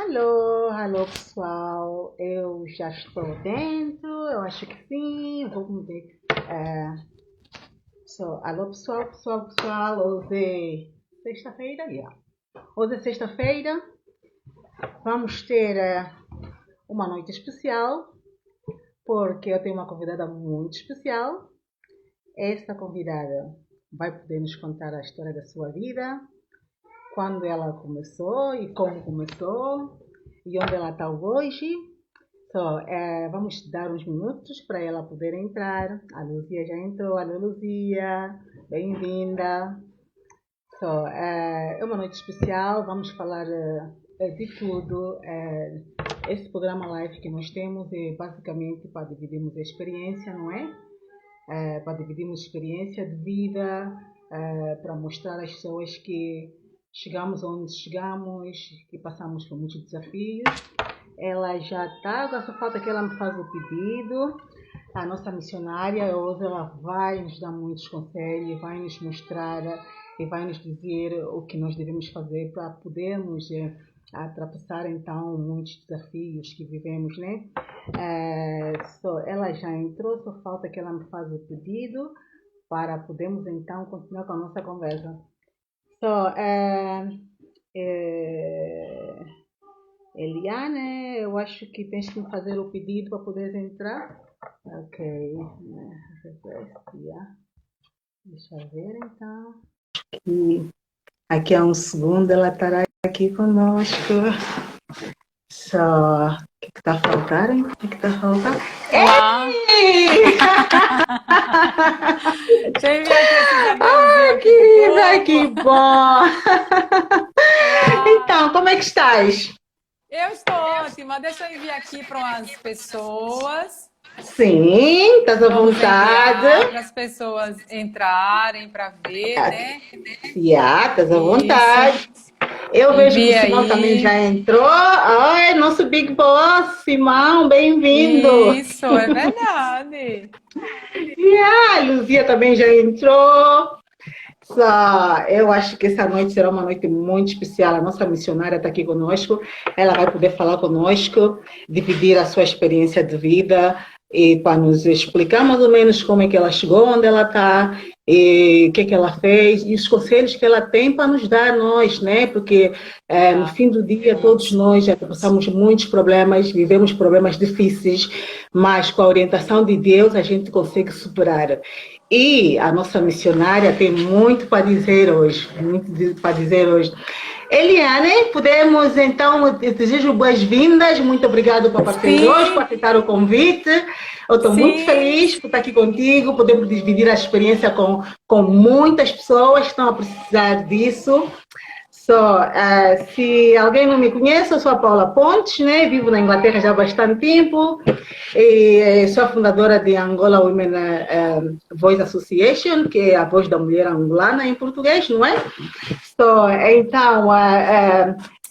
Alô, alô pessoal, eu já estou dentro, eu acho que sim, vou ver. Alô pessoal, hoje é sexta-feira, yeah. Hoje é sexta-feira, vamos ter uma noite especial, porque eu tenho uma convidada muito especial. Esta convidada vai poder nos contar a história da sua vida, quando ela começou e como começou e onde ela está hoje. Vamos dar uns minutos para ela poder entrar. A Luzia já entrou. Alô, Luzia, bem-vinda. É uma noite especial, vamos falar de tudo. Esse programa live que nós temos é basicamente para dividirmos a experiência, não é? Para dividirmos experiência de vida, para mostrar às pessoas que chegamos onde chegamos, que passamos por muitos desafios. Ela já está, agora só falta que ela me faça o pedido. A nossa missionária, hoje ela vai nos dar muitos conselhos, vai nos mostrar e vai nos dizer o que nós devemos fazer para podermos ultrapassar então muitos desafios que vivemos, né? Ela já entrou, só falta que ela me faça o pedido para podermos então continuar com a nossa conversa. Eliane, eu acho que tens que me fazer o pedido para poderes entrar. Ok. Deixa eu ver então. Aqui há um segundo ela estará aqui conosco. O que está a faltar, hein? O que está a faltar? Olá! Deixa eu enviar aqui esse Isabelzinho. Querida, que bom! Olá. Então, como é que estás? Eu estou ótima. Deixa eu enviar aqui para umas pessoas. Sim, estás à vontade. Para as pessoas entrarem para ver, né? Estás à vontade. Eu vejo que o Simão também já entrou. Oi, nosso Big Boss, Simão, bem-vindo. Isso, é verdade. A Luzia também já entrou. Eu acho que essa noite será uma noite muito especial. A nossa missionária está aqui conosco. Ela vai poder falar conosco, dividir a sua experiência de vida e para nos explicar mais ou menos como é que ela chegou onde ela está e o que é que ela fez e os conselhos que ela tem para nos dar nós, né? Porque no fim do dia todos nós já passamos muitos problemas, vivemos problemas difíceis, mas com a orientação de Deus a gente consegue superar. E a nossa missionária tem muito para dizer hoje, Eliane, podemos então, desejo boas-vindas, muito obrigado por participar hoje, por aceitar o convite. Eu estou muito feliz por estar aqui contigo, podemos dividir a experiência com muitas pessoas que estão a precisar disso. Se alguém não me conhece, eu sou a Paula Pontes, né? Vivo na Inglaterra já há bastante tempo e sou a fundadora de Angola Women Voice Association, que é a voz da mulher angolana em português, não é? Então,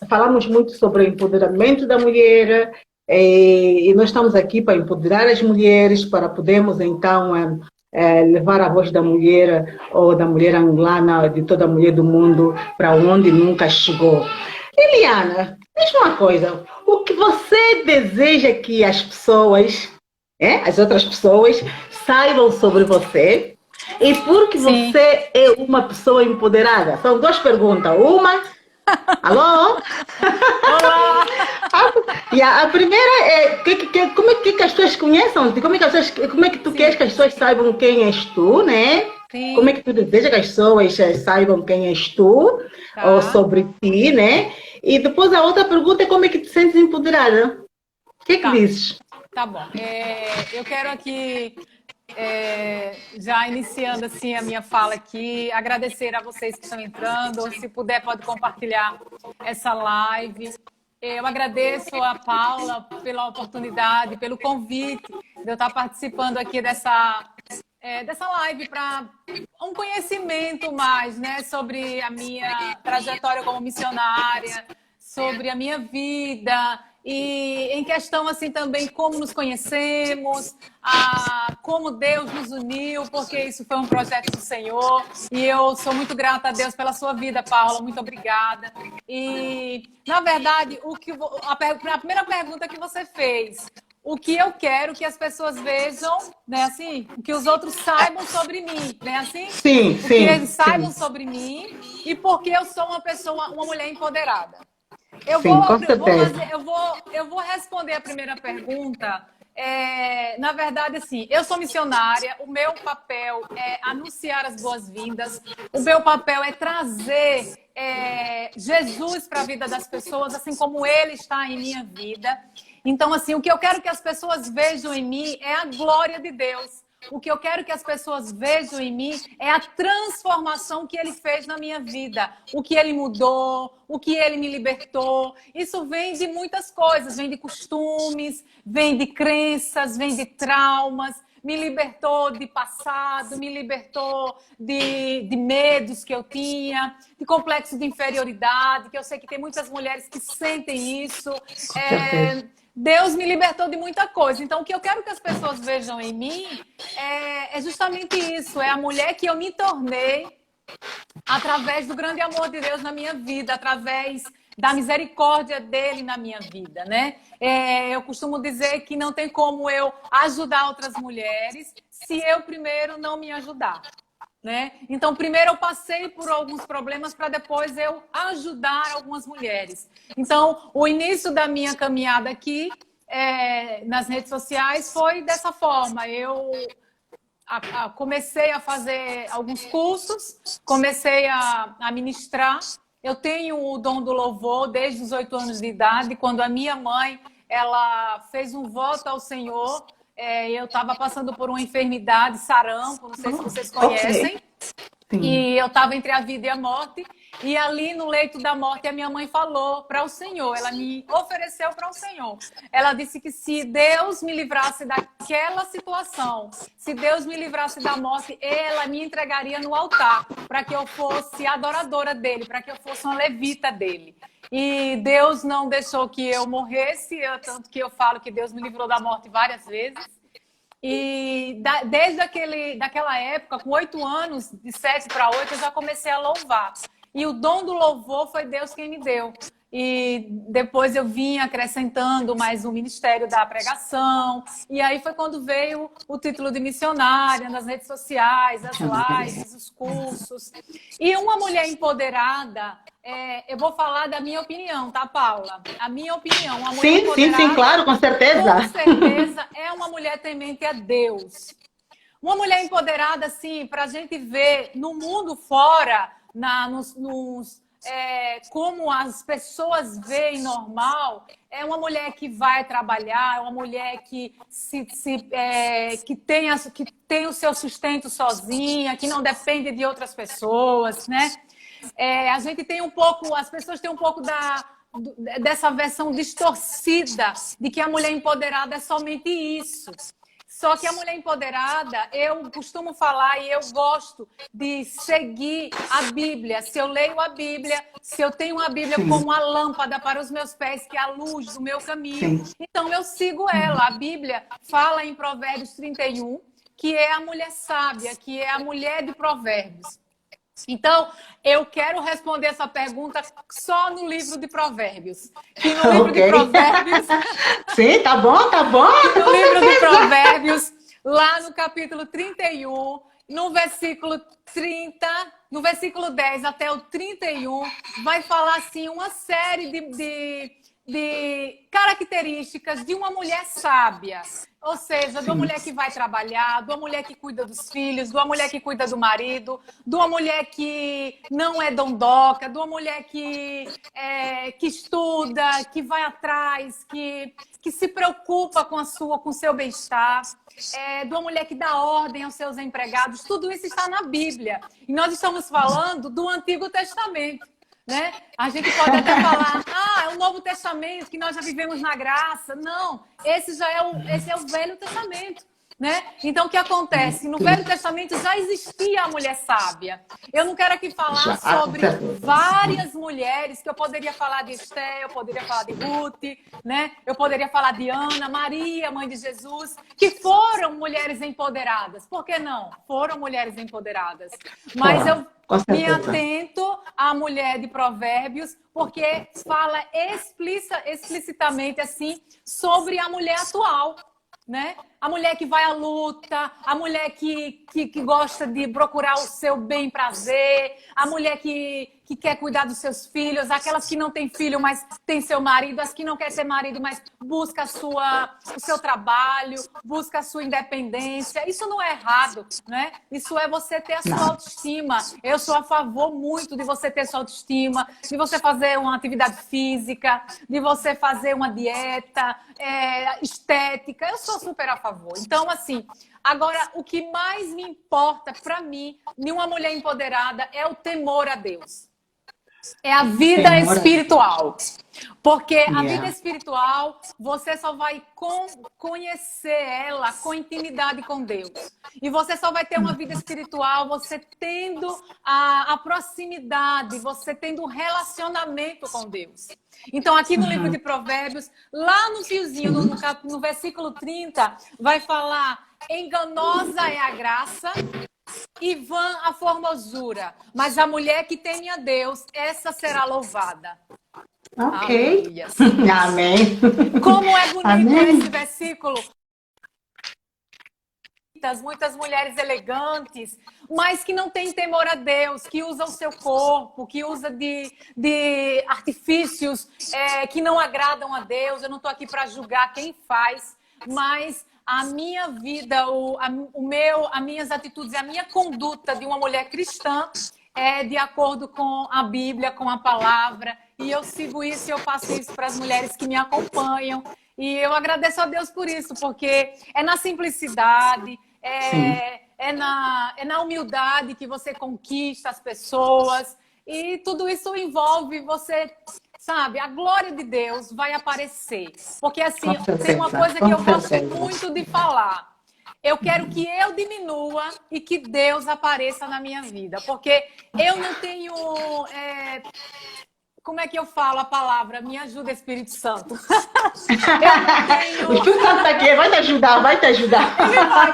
falamos muito sobre o empoderamento da mulher e nós estamos aqui para empoderar as mulheres, para podermos então levar a voz da mulher ou da mulher angolana, de toda a mulher do mundo, para onde nunca chegou. Eliana, diz-me uma coisa, o que você deseja que as pessoas, as outras pessoas, saibam sobre você e por que você é uma pessoa empoderada? São duas perguntas. Uma, alô? Olá! E a primeira é como é que as pessoas conheçam? Como é que tu queres que as pessoas saibam quem és tu, né? Sim. Como é que tu deseja que as pessoas saibam quem és tu ou sobre ti, né? E depois a outra pergunta é como é que te sentes empoderada? O que é que dizes? Tá bom. Eu quero aqui, já iniciando assim a minha fala aqui, agradecer a vocês que estão entrando. Se puder, pode compartilhar essa live. Eu agradeço a Paula pela oportunidade, pelo convite de eu estar participando aqui dessa live para um conhecimento mais, né, sobre a minha trajetória como missionária, sobre a minha vida e em questão assim também como nos conhecemos, como Deus nos uniu, porque isso foi um projeto do Senhor. E eu sou muito grata a Deus pela sua vida, Paula. Muito obrigada. E, na verdade, a primeira pergunta que você fez, o que eu quero que as pessoas vejam, né, assim, que os outros saibam sobre mim, né, assim? Sim, O que sim, eles saibam sim. sobre mim e porque eu sou uma mulher empoderada. Sim, com certeza. Eu vou responder a primeira pergunta. Na verdade, assim, eu sou missionária, o meu papel é anunciar as boas-vindas, o meu papel é trazer Jesus para a vida das pessoas, assim como Ele está em minha vida. Então, assim, o que eu quero que as pessoas vejam em mim é a glória de Deus. O que eu quero que as pessoas vejam em mim é a transformação que ele fez na minha vida. O que ele mudou, o que ele me libertou. Isso vem de muitas coisas. Vem de costumes, vem de crenças, vem de traumas. Me libertou de passado, me libertou de medos que eu tinha, de complexo de inferioridade, que eu sei que tem muitas mulheres que sentem isso. Com certeza. Deus me libertou de muita coisa. Então, o que eu quero que as pessoas vejam em mim é justamente isso. É a mulher que eu me tornei através do grande amor de Deus na minha vida, através da misericórdia dele na minha vida, né? Eu costumo dizer que não tem como eu ajudar outras mulheres se eu primeiro não me ajudar. Né? Então, primeiro eu passei por alguns problemas para depois eu ajudar algumas mulheres. Então, o início da minha caminhada aqui nas redes sociais foi dessa forma. Eu comecei a fazer alguns cursos, comecei a ministrar. Eu tenho o dom do louvor desde os 8 anos de idade, quando a minha mãe ela fez um voto ao Senhor. Eu estava passando por uma enfermidade, sarampo, não sei se vocês conhecem. Ok. Sim. E eu estava entre a vida e a morte. E ali no leito da morte, a minha mãe falou para o Senhor, ela me ofereceu para o Senhor. Ela disse que se Deus me livrasse daquela situação, se Deus me livrasse da morte, ela me entregaria no altar para que eu fosse adoradora dele, para que eu fosse uma levita dele. E Deus não deixou que eu morresse, tanto que eu falo que Deus me livrou da morte várias vezes. E desde daquela época, com 8 anos, de 7 para 8, eu já comecei a louvar. E o dom do louvor foi Deus quem me deu. E depois eu vim acrescentando mais um ministério da pregação. E aí foi quando veio o título de missionária nas redes sociais, as lives, os cursos. E uma mulher empoderada, eu vou falar da minha opinião, tá, Paula? A minha opinião. Uma mulher empoderada, sim, claro, com certeza. Com certeza é uma mulher temente a Deus. Uma mulher empoderada, assim, para a gente ver no mundo fora, como as pessoas veem normal, é uma mulher que vai trabalhar, é uma mulher que tem o seu sustento sozinha, que não depende de outras pessoas, né? A gente tem um pouco, as pessoas têm um pouco dessa versão distorcida de que a mulher empoderada é somente isso. Só que a mulher empoderada, eu costumo falar e eu gosto de seguir a Bíblia. Se eu leio a Bíblia, se eu tenho a Bíblia como uma lâmpada para os meus pés, que é a luz do meu caminho, então eu sigo ela. A Bíblia fala em Provérbios 31, que é a mulher sábia, que é a mulher de Provérbios. Então, eu quero responder essa pergunta só no livro de Provérbios. Que no livro de Provérbios... Sim, tá bom, tá bom. No livro de Provérbios, lá no capítulo 31, no versículo 30, no versículo 10 até o 31, vai falar assim uma série de características de uma mulher sábia. Ou seja, de uma mulher que vai trabalhar, de uma mulher que cuida dos filhos, de uma mulher que cuida do marido, de uma mulher que não é dondoca, de uma mulher que estuda, que vai atrás, que se preocupa com o seu bem-estar, de uma mulher que dá ordem aos seus empregados. Tudo isso está na Bíblia. E nós estamos falando do Antigo Testamento. Né? A gente pode até falar, é o Novo Testamento, que nós já vivemos na graça. Não, esse é o Velho Testamento. né? Então, o que acontece? No Velho Testamento já existia a mulher sábia. Eu não quero aqui falar sobre várias mulheres, que eu poderia falar de Esté, eu poderia falar de Ruth, né? Eu poderia falar de Ana, Maria, mãe de Jesus, que foram mulheres empoderadas. Por que não? Foram mulheres empoderadas. Mas eu me atento à mulher de Provérbios, porque fala explicitamente assim sobre a mulher atual, né? A mulher que vai à luta, a mulher que gosta de procurar o seu bem prazer, a mulher que quer cuidar dos seus filhos, aquelas que não têm filho, mas tem seu marido, as que não quer ter marido, mas busca o seu trabalho, busca a sua independência. Isso não é errado, né? Isso é você ter a sua autoestima. Eu sou a favor muito de você ter sua autoestima, de você fazer uma atividade física, de você fazer uma dieta, estética. Eu sou super a favor. Então, assim, agora, o que mais me importa para mim, de uma mulher empoderada, é o temor a Deus. É a vida espiritual. Porque a vida espiritual, você só vai conhecer ela com intimidade com Deus. E você só vai ter uma vida espiritual você tendo a proximidade, você tendo um relacionamento com Deus. Então, aqui no livro de Provérbios, lá no fiozinho, no versículo 30, vai falar: enganosa é a graça e vã a formosura, mas a mulher que teme a Deus, essa será louvada. Ok. Aleluia. Amém. Como é bonito Amém. esse versículo. Muitas mulheres elegantes, mas que não têm temor a Deus, que usam o seu corpo, que usam de artifícios que não agradam a Deus. Eu não estou aqui para julgar quem faz, mas a minha vida, as minhas atitudes, a minha conduta de uma mulher cristã é de acordo com a Bíblia, com a palavra, e eu sigo isso e eu faço isso para as mulheres que me acompanham. E eu agradeço a Deus por isso, porque é na simplicidade, é na humildade que você conquista as pessoas. E tudo isso envolve você, sabe, a glória de Deus vai aparecer. Porque assim, tem uma coisa que eu gosto muito de falar. Eu quero que eu diminua e que Deus apareça na minha vida. Porque eu não tenho... Como é que eu falo a palavra? Me ajuda, Espírito Santo. O Espírito Santo está aqui, vai te ajudar, vai te ajudar.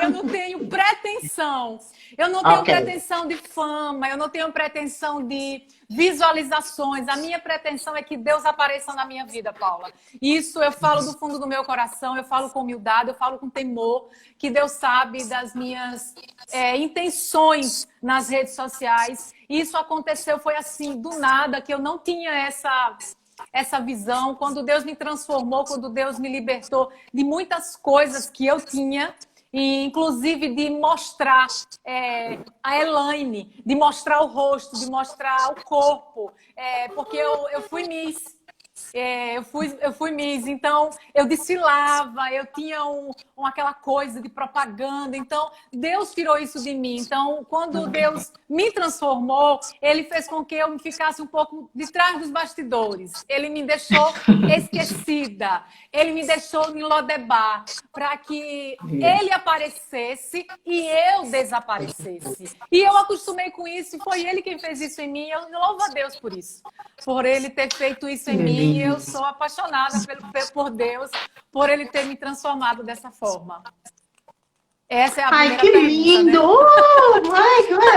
Eu não tenho pretensão. Eu não tenho pretensão de fama, eu não tenho pretensão de visualizações. A minha pretensão é que Deus apareça na minha vida, Paula. Isso eu falo do fundo do meu coração, eu falo com humildade, eu falo com temor, que Deus sabe das minhas intenções nas redes sociais. Isso aconteceu, foi assim, do nada, que eu não tinha essa visão. Quando Deus me transformou, quando Deus me libertou de muitas coisas que eu tinha, e inclusive de mostrar a Elaine, de mostrar o rosto, de mostrar o corpo, porque eu fui Miss. Eu fui Miss, então eu desfilava, eu tinha aquela coisa de propaganda, então Deus tirou isso de mim. Então, quando Deus me transformou, Ele fez com que eu ficasse um pouco de trás dos bastidores. Ele me deixou esquecida, Ele me deixou em Lodebar, para que Ele aparecesse e eu desaparecesse. E eu acostumei com isso, e foi Ele quem fez isso em mim, eu louvo a Deus por isso, por Ele ter feito isso em mim. E eu sou apaixonada por Deus, por Ele ter me transformado dessa forma. Essa é a primeira pergunta, que lindo! Né?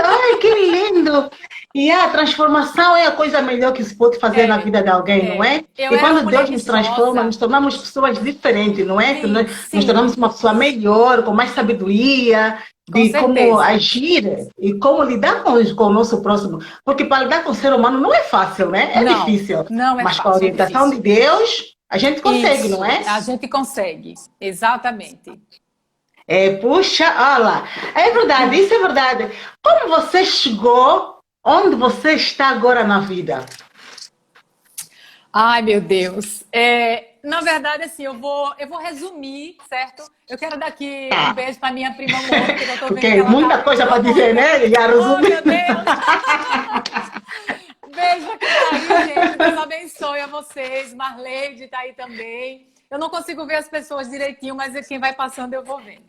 Ai, que lindo! E a transformação é a coisa melhor que se pode fazer na vida de alguém, não é? E quando Deus nos transforma, nos tornamos pessoas diferentes, não é? Sim, nos tornamos uma pessoa melhor, com mais sabedoria, de como agir e como lidar com o nosso próximo. Porque para lidar com o ser humano não é fácil, né? É difícil. Não é Mas fácil, com a orientação de Deus, a gente consegue, não é? A gente consegue, exatamente. Puxa, olha lá. É verdade, isso é verdade. Como você chegou onde você está agora na vida? Ai, meu Deus. Na verdade, assim, eu vou resumir, certo? Eu quero dar aqui um beijo para minha prima Mônica, que eu tô vendo. Porque muita coisa para dizer, né? Oh, meu Deus! Beijo aqui, gente. Deus abençoe a vocês. Marleide está aí também. Eu não consigo ver as pessoas direitinho, mas quem vai passando eu vou vendo.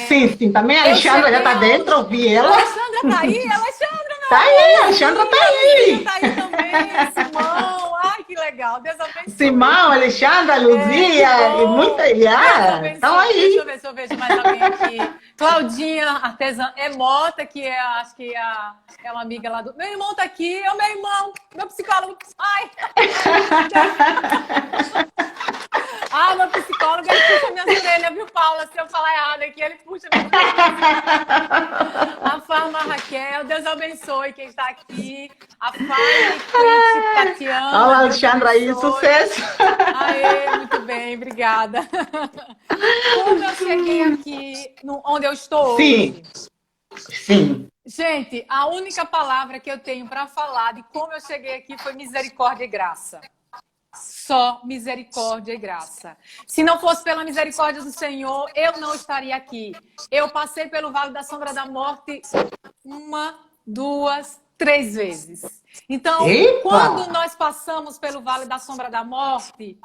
Sim, sim. Também a Alexandra já está dentro, ouvi A ela. Alexandra tá aí? Alexandra, meu Tá aí, a amor! Alexandra tá Minha filha aí. tá aí também, Simão. Ai, que legal. Deus abençoe. Simão, Alexandra, Que Luzia e bom! muita. Deus Estão abençoe. Deixa eu aí. ver se eu vejo mais alguém aqui. Claudinha, artesã. Mota, que acho que é uma amiga lá do. Meu irmão tá aqui, é o meu irmão, meu psicólogo. Ai! Ah, meu psicólogo, ele puxa minhas orelhas, viu, Paula? Se eu falar errado aqui, ele puxa minhas orelhas. A Farma Raquel, Deus abençoe quem está aqui. A Fine Quint Tatiana, Olha, Deus Alexandra aí, abençoe. sucesso. Aê, muito bem, obrigada. Como eu cheguei aqui, onde eu estou hoje? Sim. Gente, a única palavra que eu tenho para falar de como eu cheguei aqui foi misericórdia e graça. Só misericórdia e graça. Se não fosse pela misericórdia do Senhor, eu não estaria aqui. Eu passei pelo Vale da Sombra da Morte 1, 2, 3 vezes. Então, Epa! quando nós passamos pelo Vale da Sombra da Morte,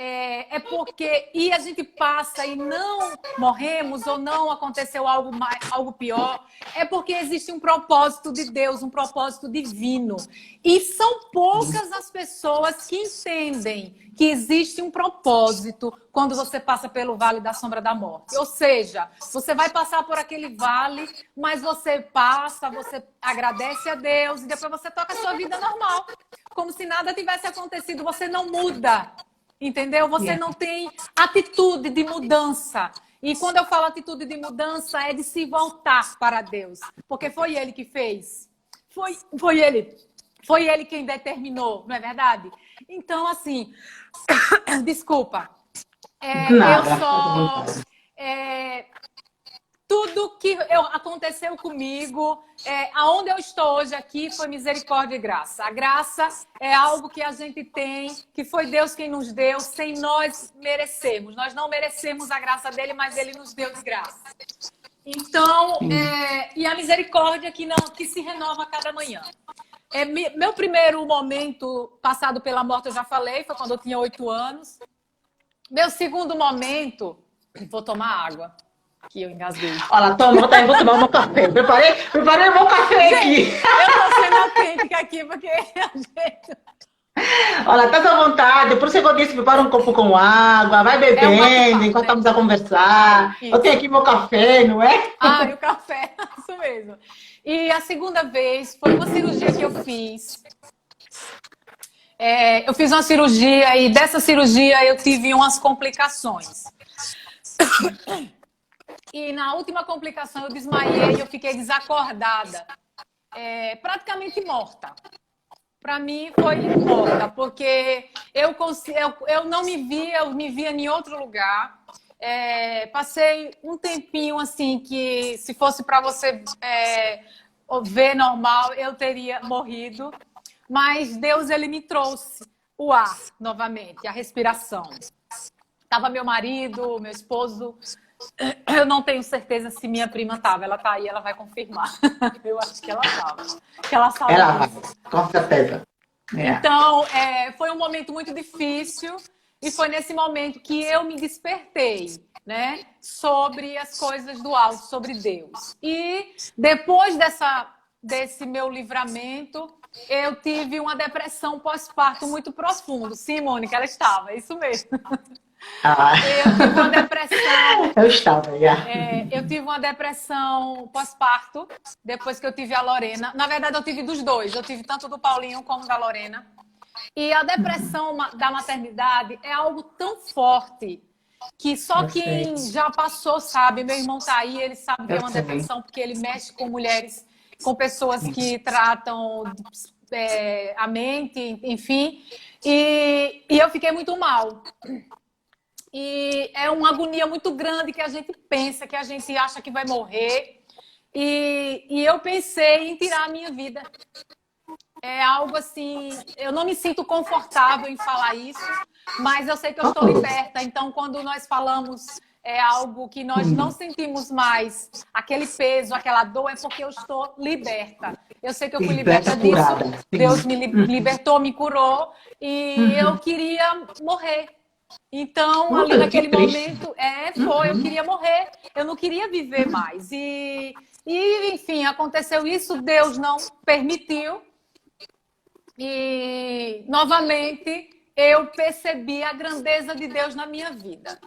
é porque e a gente passa e não morremos ou não aconteceu algo pior, é porque existe um propósito de Deus, um propósito divino. E são poucas as pessoas que entendem que existe um propósito quando você passa pelo Vale da Sombra da Morte. Ou seja, você vai passar por aquele vale, mas você passa, você agradece a Deus e depois você toca a sua vida normal, como se nada tivesse acontecido. Você não muda. Entendeu? Você não tem atitude de mudança. E quando eu falo atitude de mudança, é de se voltar para Deus. Porque foi Ele que fez. Foi Ele. Foi Ele quem determinou, não é verdade? Então, assim, desculpa. Eu só... tudo que aconteceu comigo, aonde eu estou hoje aqui, foi misericórdia e graça. A graça é algo que a gente tem, que foi Deus quem nos deu, sem nós merecermos. Nós não merecemos a graça dele, mas ele nos deu de graça. Então, e a misericórdia que se renova a cada manhã. Meu primeiro momento passado pela morte, eu já falei, foi quando eu tinha 8 anos. Meu segundo momento, vou tomar água. Que eu engasguei. Olha, toma, tá aí, vou tomar meu café. Preparei meu café aqui. Eu tô sendo autêntica aqui, porque a gente... Olha, tá à vontade. Por isso que eu disse, prepara um copo com água, vai bebendo enquanto estamos a conversar. Eu tenho aqui meu café, não é? Ah, e o café, isso mesmo. E a segunda vez foi uma cirurgia que eu fiz. Eu fiz uma cirurgia e dessa cirurgia eu tive umas complicações. E na última complicação eu desmaiei, eu fiquei desacordada, praticamente morta. Para mim foi morta, porque eu não me via, eu me via em outro lugar. Passei um tempinho assim que se fosse para você ver normal, eu teria morrido. Mas Deus, ele me trouxe o ar novamente, a respiração. Tava meu marido, meu esposo. Eu não tenho certeza se minha prima estava. Ela tá aí, ela vai confirmar. Eu acho que ela estava. Que ela sabe. Ela vai, com certeza. Então, foi um momento muito difícil e foi nesse momento que eu me despertei, né, sobre as coisas do alto, sobre Deus. E depois desse meu livramento, eu tive uma depressão pós-parto muito profunda. Sim, Mônica, ela estava, é isso mesmo. Eu tive uma depressão. Eu estava, eu tive uma depressão pós-parto, depois que eu tive a Lorena. Na verdade, eu tive dos dois. Eu tive tanto do Paulinho como da Lorena. E a depressão da maternidade é algo tão forte que só quem já passou sabe. Meu irmão tá aí, ele sabe que é uma depressão, porque ele mexe com mulheres, com pessoas que tratam a mente, enfim. E eu fiquei muito mal. E é uma agonia muito grande que a gente pensa, que a gente acha que vai morrer. E eu pensei em tirar a minha vida. É algo assim, eu não me sinto confortável em falar isso, mas eu sei que eu estou liberta. Então, quando nós falamos algo que nós não sentimos mais, aquele peso, aquela dor, é porque eu estou liberta. Eu sei que eu fui liberta disso. Deus me libertou, me curou. E eu queria morrer. Então, ali Olha, que naquele triste. momento, eu queria morrer, eu não queria viver mais. Enfim, aconteceu isso, Deus não permitiu. E, novamente, eu percebi a grandeza de Deus na minha vida.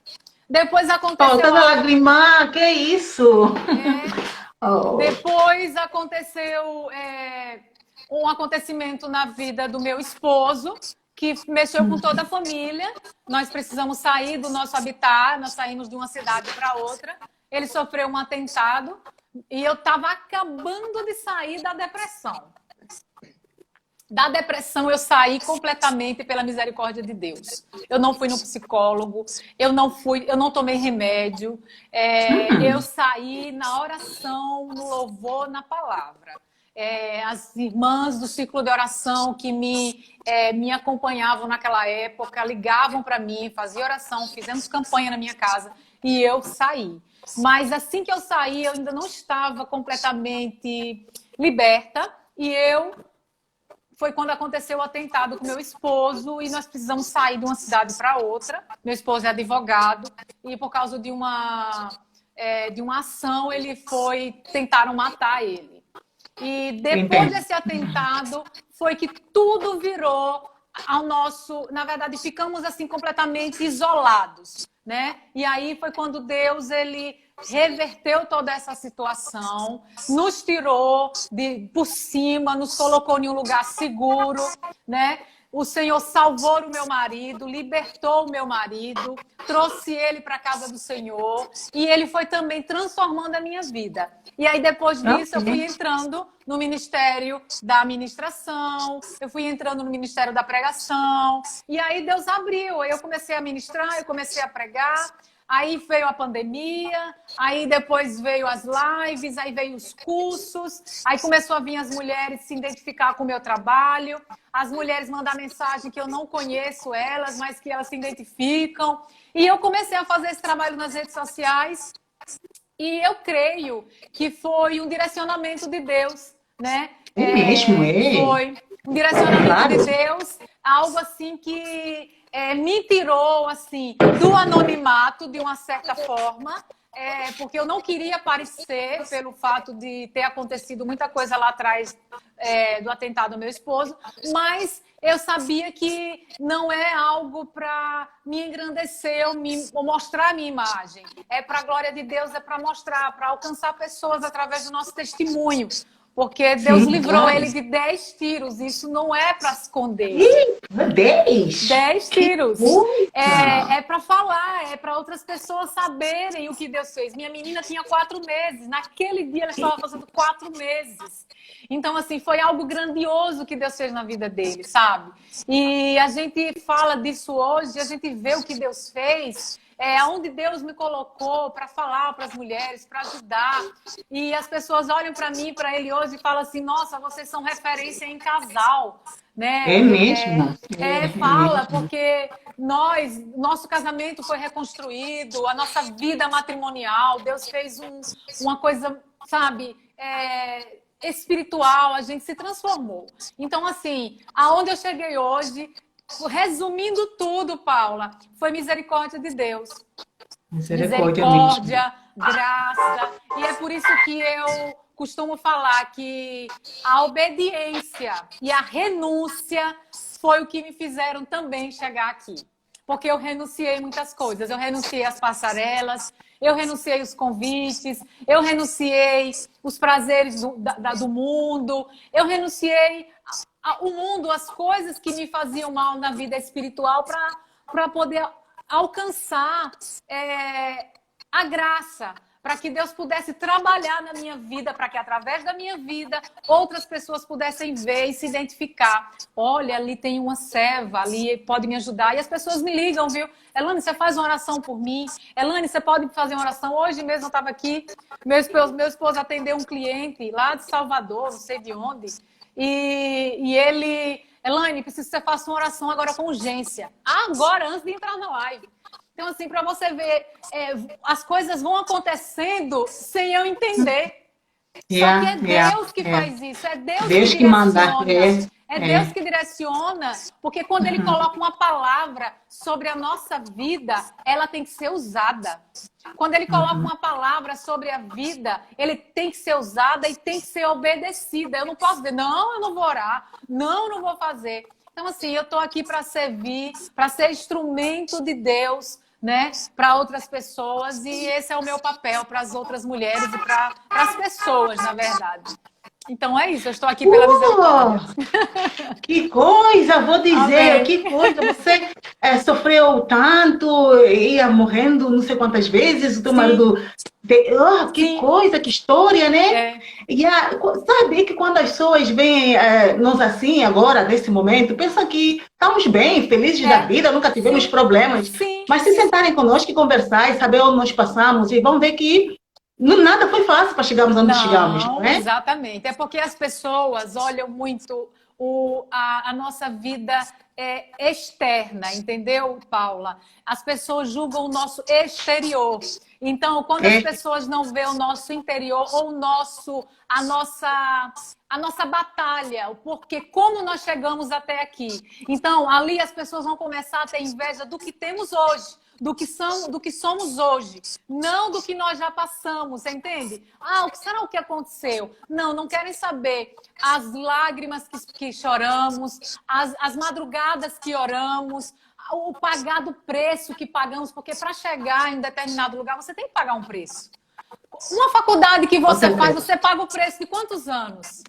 Depois Falta aconteceu de algo. lagrimar, que isso? É, Oh, depois aconteceu um acontecimento na vida do meu esposo, que mexeu com toda a família. Nós precisamos sair do nosso habitat, nós saímos de uma cidade para outra. Ele sofreu um atentado e eu estava acabando de sair da depressão. Da depressão eu saí completamente pela misericórdia de Deus. Eu não fui no psicólogo, eu não tomei remédio, eu saí na oração, no louvor, na palavra. As irmãs do ciclo de oração que me acompanhavam naquela época ligavam para mim, faziam oração, fizemos campanha na minha casa e eu saí. Mas assim que eu saí, eu ainda não estava completamente liberta e foi quando aconteceu o atentado com meu esposo e nós precisamos sair de uma cidade para outra. Meu esposo é advogado e por causa de uma ação tentaram matar ele. E depois entendo. desse atentado foi que tudo virou ao nosso, na verdade, ficamos assim completamente isolados, né? E aí foi quando Deus ele reverteu toda essa situação, nos tirou por cima, nos colocou em um lugar seguro, né? O Senhor salvou o meu marido, libertou o meu marido, trouxe ele para a casa do Senhor e ele foi também transformando a minha vida. E aí, depois disso, eu fui entrando no Ministério da Administração, eu fui entrando no Ministério da Pregação, e aí Deus abriu. Eu comecei a ministrar, eu comecei a pregar, aí veio a pandemia, aí depois veio as lives, aí veio os cursos, aí começou a vir as mulheres se identificar com o meu trabalho, as mulheres mandar mensagem que eu não conheço elas, mas que elas se identificam. E eu comecei a fazer esse trabalho nas redes sociais e eu creio que foi um direcionamento de Deus, né? É mesmo, é? Foi um direcionamento Claro. de Deus, algo assim que me tirou assim do anonimato de uma certa forma, porque eu não queria aparecer pelo fato de ter acontecido muita coisa lá atrás do atentado ao meu esposo, mas eu sabia que não é algo para me engrandecer ou mostrar a minha imagem. É para a glória de Deus, é para mostrar, para alcançar pessoas através do nosso testemunho. Porque Deus Sim, livrou claro. ele de 10 tiros. Isso não é para esconder. Ih, 10? 10 tiros. Coisa. É para falar, é para outras pessoas saberem o que Deus fez. Minha menina tinha 4 meses. Naquele dia ela estava fazendo 4 meses. Então, assim, foi algo grandioso que Deus fez na vida dele, sabe? E a gente fala disso hoje, a gente vê o que Deus fez, onde Deus me colocou para falar para as mulheres, para ajudar. E as pessoas olham para mim, para ele hoje e falam assim, nossa, vocês são referência em casal, né? É mesmo? Fala, mesmo. porque nosso casamento foi reconstruído, a nossa vida matrimonial, Deus fez uma coisa, sabe, espiritual, a gente se transformou. Então, assim, aonde eu cheguei hoje, resumindo tudo, Paula, foi misericórdia de Deus. Misericórdia, graça. E é por isso que eu costumo falar que a obediência e a renúncia foi o que me fizeram também chegar aqui. Porque eu renunciei muitas coisas. Eu renunciei às passarelas, eu renunciei os convites, eu renunciei os prazeres do mundo, eu renunciei o mundo, as coisas que me faziam mal na vida espiritual para poder alcançar a graça, para que Deus pudesse trabalhar na minha vida, para que através da minha vida outras pessoas pudessem ver e se identificar. Olha, ali tem uma serva, ali pode me ajudar. E as pessoas me ligam, viu? Elane, você faz uma oração por mim? Elane, você pode fazer uma oração? Hoje mesmo eu estava aqui, meu esposo atendeu um cliente lá de Salvador, não sei de onde, e ele... Elane, preciso que você faça uma oração agora com urgência. Agora, antes de entrar na live. Então, assim, para você ver, as coisas vão acontecendo sem eu entender. Só que é Deus que faz isso, é Deus que direciona. manda. É Deus que direciona, porque quando Ele coloca uma palavra sobre a nossa vida, ela tem que ser usada. Quando Ele coloca uma palavra sobre a vida, ele tem que ser usada e tem que ser obedecida. Eu não posso dizer, não, eu não vou orar, não, eu não vou fazer. Então, assim, eu estou aqui para servir, para ser instrumento de Deus, né, para outras pessoas, e esse é o meu papel para as outras mulheres e para as pessoas, na verdade. Então é isso, eu estou aqui pela misericórdia. Que coisa, vou dizer, Amém. que coisa, você sofreu tanto, ia morrendo não sei quantas vezes, o teu Sim. marido... que Sim. coisa, que história, né? É. E sabe que quando as pessoas veem nós assim agora, nesse momento, pensam que estamos bem, felizes da vida, nunca tivemos Sim. problemas. Sim. Mas se sentarem conosco e conversar e saber onde nós passamos, e vão ver que nada foi fácil para chegarmos onde chegamos, não é? Exatamente. É porque as pessoas olham muito a nossa vida externa, entendeu, Paula? As pessoas julgam o nosso exterior. Então, quando as pessoas não veem o nosso interior ou a nossa batalha, o porquê, como nós chegamos até aqui. Então, ali as pessoas vão começar a ter inveja do que temos hoje. Do que somos hoje, não do que nós já passamos, você entende? O que será o que aconteceu? Não querem saber as lágrimas que choramos, as madrugadas que oramos, o pagado preço que pagamos, porque para chegar em determinado lugar você tem que pagar um preço. Uma faculdade que você faz, você paga o preço de quantos anos?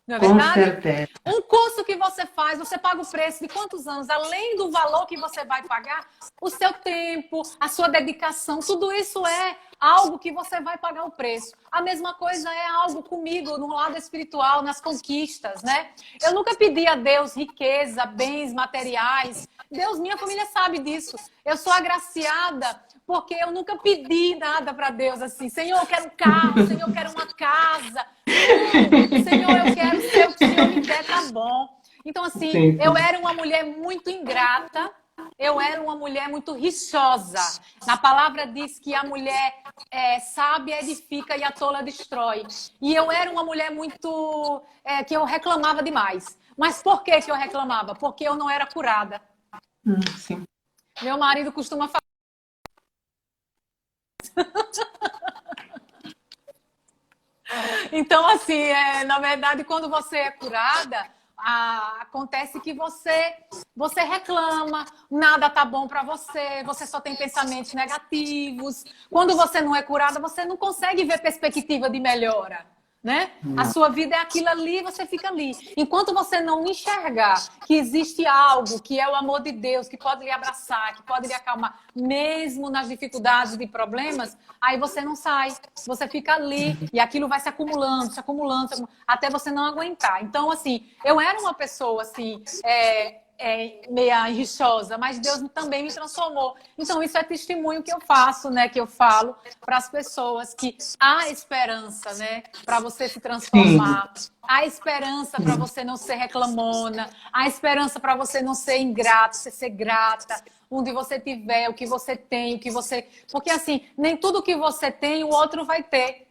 Não é verdade? Com certeza. Um curso que você faz, você paga o preço de quantos anos? Além do valor que você vai pagar, o seu tempo, a sua dedicação, tudo isso é algo que você vai pagar o preço. A mesma coisa é algo comigo no lado espiritual, nas conquistas, né? Eu nunca pedi a Deus riqueza, bens materiais. Deus, minha família sabe disso. Eu sou agraciada porque eu nunca pedi nada para Deus assim. Senhor, eu quero um carro. Senhor, eu quero uma casa. Não, Senhor, eu quero ser o que o Senhor me der, tá bom. Então, assim, sim. Eu era uma mulher muito ingrata. Eu era uma mulher muito rixosa. Na palavra diz que a mulher sábia edifica e a tola destrói. E eu era uma mulher muito... que eu reclamava demais. Mas por que eu reclamava? Porque eu não era curada. Sim. Meu marido costuma falar. Então, assim, na verdade, quando você é curada, acontece que você reclama, nada tá bom para você só tem pensamentos negativos. Quando você não é curada, você não consegue ver perspectiva de melhora. Né? A sua vida é aquilo ali, você fica ali. Enquanto você não enxergar que existe algo que é o amor de Deus, que pode lhe abraçar, que pode lhe acalmar, mesmo nas dificuldades e problemas, aí você não sai. Você fica ali e aquilo vai se acumulando, até você não aguentar. Então, assim, eu era uma pessoa assim... meia rixosa, mas Deus também me transformou. Então, isso é testemunho que eu faço, né? Que eu falo para as pessoas que há esperança, né? Para você se transformar. Sim. Há esperança para você não ser reclamona. Há esperança para você não ser ingrato, você ser grata. Onde você tiver, o que você tem, o que você... Porque, assim, nem tudo que você tem, o outro vai ter.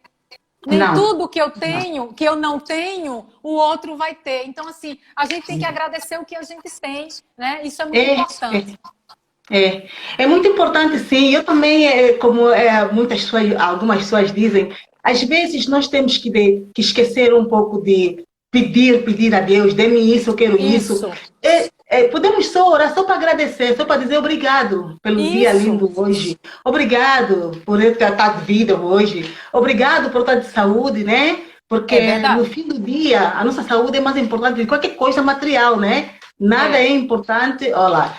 Nem tudo que eu tenho, que eu não tenho, o outro vai ter. Então, assim, a gente tem que agradecer o que a gente tem, né? Isso é muito importante. É muito importante, sim. Eu também, como algumas pessoas dizem, às vezes nós temos que esquecer um pouco de pedir a Deus, dê-me isso, eu quero isso. Podemos só orar, só para agradecer, só para dizer obrigado pelo dia lindo hoje. Obrigado por eu estar de vida hoje. Obrigado por estar de saúde, né? Porque no fim do dia, a nossa saúde é mais importante do que qualquer coisa material, né? Nada é importante. Olha,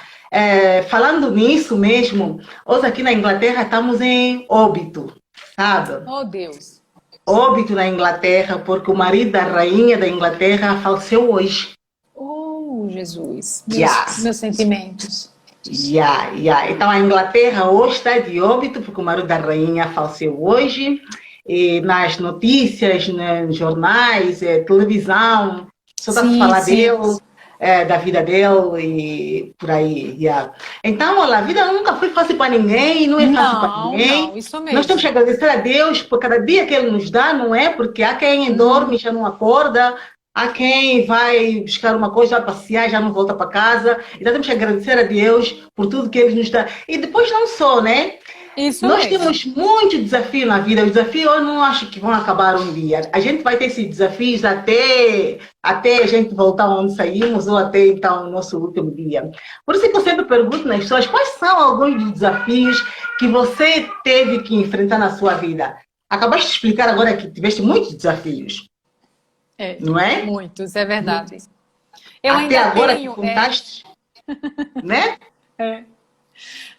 falando nisso mesmo, hoje aqui na Inglaterra estamos em óbito, sabe? Oh, Deus. Óbito na Inglaterra, porque o marido da rainha da Inglaterra faleceu hoje. Oh, Jesus. Meus sentimentos. Então, a Inglaterra hoje está de óbito, porque o marido da rainha faleceu hoje. E nas notícias, nos jornais, televisão, só está a falar dele, da vida dele e por aí. Então, olha, a vida nunca foi fácil para ninguém, não é fácil para ninguém. Não, isso mesmo. Nós temos que agradecer a Deus por cada dia que Ele nos dá, não é? Porque há quem dorme e já não acorda. Há quem vai buscar uma coisa, vai passear, já não volta para casa. Então temos que agradecer a Deus por tudo que Ele nos dá. E depois não só, né? Isso Nós mesmo. temos muito desafio na vida. Os desafios eu não acho que vão acabar um dia. A gente vai ter esses desafios até a gente voltar onde saímos ou até então o nosso último dia. Por isso que eu sempre pergunto nas pessoas quais são alguns dos desafios que você teve que enfrentar na sua vida. Acabaste de explicar agora que tiveste muitos desafios, É, não é? muitos, é verdade. Eu Até ainda agora que tenho, contaste, né?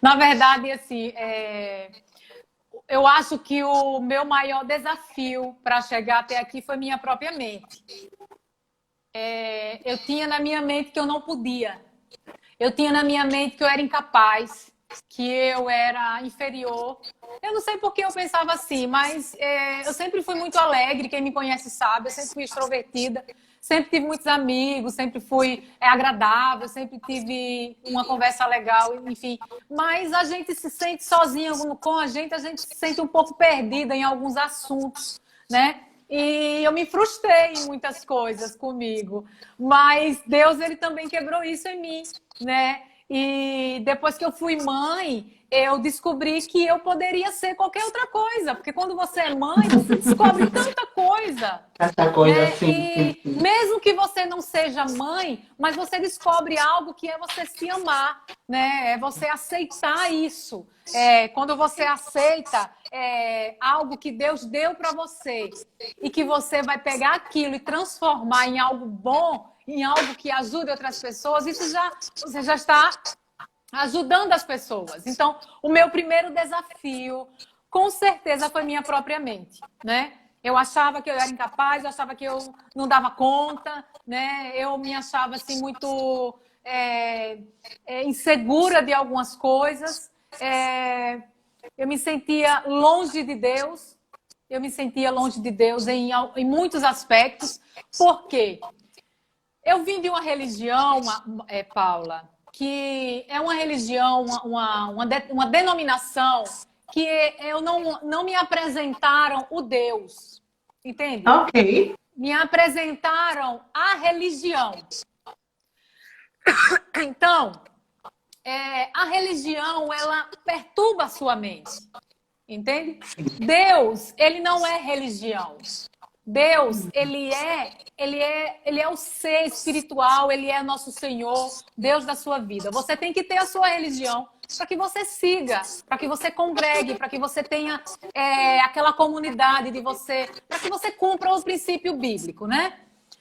na verdade, assim, eu acho que o meu maior desafio para chegar até aqui foi minha própria mente. Eu tinha na minha mente que eu não podia. Eu tinha na minha mente que eu era incapaz, que eu era inferior. Eu não sei por que eu pensava assim, mas eu sempre fui muito alegre. Quem me conhece sabe, eu sempre fui extrovertida, sempre tive muitos amigos, sempre fui agradável, sempre tive uma conversa legal, enfim. Mas a gente se sente sozinha com a gente se sente um pouco perdida em alguns assuntos, né? E eu me frustrei em muitas coisas comigo, mas Deus ele também quebrou isso em mim, né? E depois que eu fui mãe, eu descobri que eu poderia ser qualquer outra coisa, porque quando você é mãe, você descobre tanta coisa, Essa coisa né? assim. E mesmo que você não seja mãe, mas você descobre algo que é você se amar, né? É você aceitar isso. Quando você aceita algo que Deus deu para você e que você vai pegar aquilo e transformar em algo bom, em algo que ajude outras pessoas, você já está ajudando as pessoas. Então, o meu primeiro desafio, com certeza, foi minha própria mente, né? Eu achava que eu era incapaz, eu achava que eu não dava conta, né? Eu me achava assim muito insegura de algumas coisas. Eu me sentia longe de Deus. Eu me sentia longe de Deus em muitos aspectos. Por quê? Eu vim de uma religião, Paula, que é uma religião, uma denominação que eu não me apresentaram o Deus, entende? Ok. Me apresentaram a religião. Então, a religião, ela perturba a sua mente, entende? Deus, ele não é religião. Deus, ele é o ser espiritual, ele é nosso Senhor, Deus da sua vida. Você tem que ter a sua religião para que você siga, para que você congregue, para que você tenha aquela comunidade de você, para que você cumpra o princípio bíblico, né?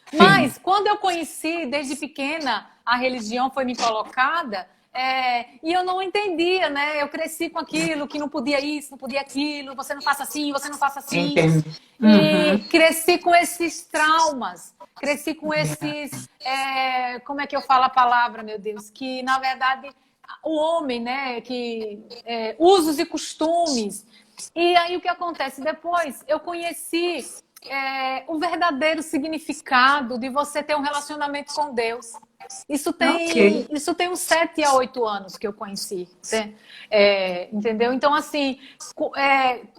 Sim. Mas quando eu conheci, desde pequena, a religião foi me colocada, e eu não entendia, né? Eu cresci com aquilo, que não podia isso, não podia aquilo, você não faça assim, você não faça assim. Entendo. E Uhum. cresci com esses traumas, cresci com esses. Como é que eu falo a palavra, meu Deus? Que, na verdade, o homem, né? Usos e costumes. E aí o que acontece? Depois eu conheci o verdadeiro significado de você ter um relacionamento com Deus. Ok. Isso tem uns 7 a 8 anos que eu conheci, né? Entendeu? Então, assim,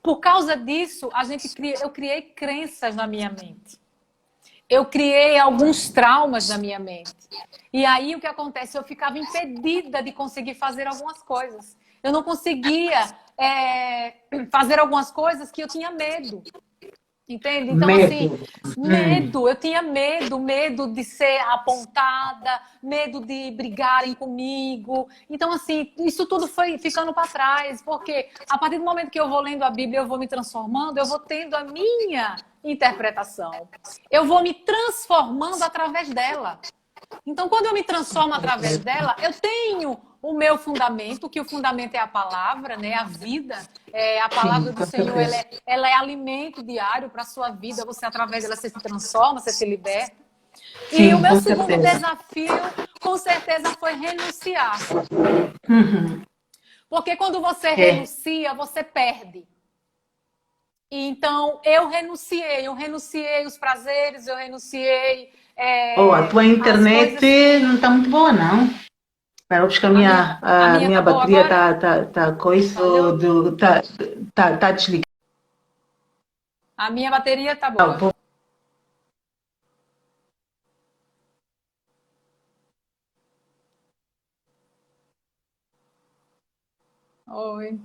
por causa disso, eu criei crenças na minha mente. Eu criei alguns traumas na minha mente. E aí o que acontece? Eu ficava impedida de conseguir fazer algumas coisas. Eu não conseguia fazer algumas coisas que eu tinha medo. Entende? Então, assim, Medo. medo. Eu tinha medo de ser apontada, medo de brigarem comigo. Então, assim, isso tudo foi ficando para trás, porque a partir do momento que eu vou lendo a Bíblia, eu vou me transformando, eu vou tendo a minha interpretação. Eu vou me transformando através dela. Então, quando eu me transformo através dela, eu tenho o meu fundamento, que o fundamento é a palavra, né? A vida. A Sim, palavra do com Senhor, certeza. ela é alimento diário para a sua vida. Você, através dela, você se transforma, você se liberta. E o Sim, meu com segundo certeza. desafio, com certeza, foi renunciar. Uhum. Porque quando você É. renuncia, você perde. E então, eu renunciei os prazeres, eu renunciei Oh, a tua as internet coisas não que... está muito boa, não? Espera, porque a minha, A a minha minha tá boa bateria agora? tá coisa Falhou? tá desligada. A minha bateria tá boa. Oi.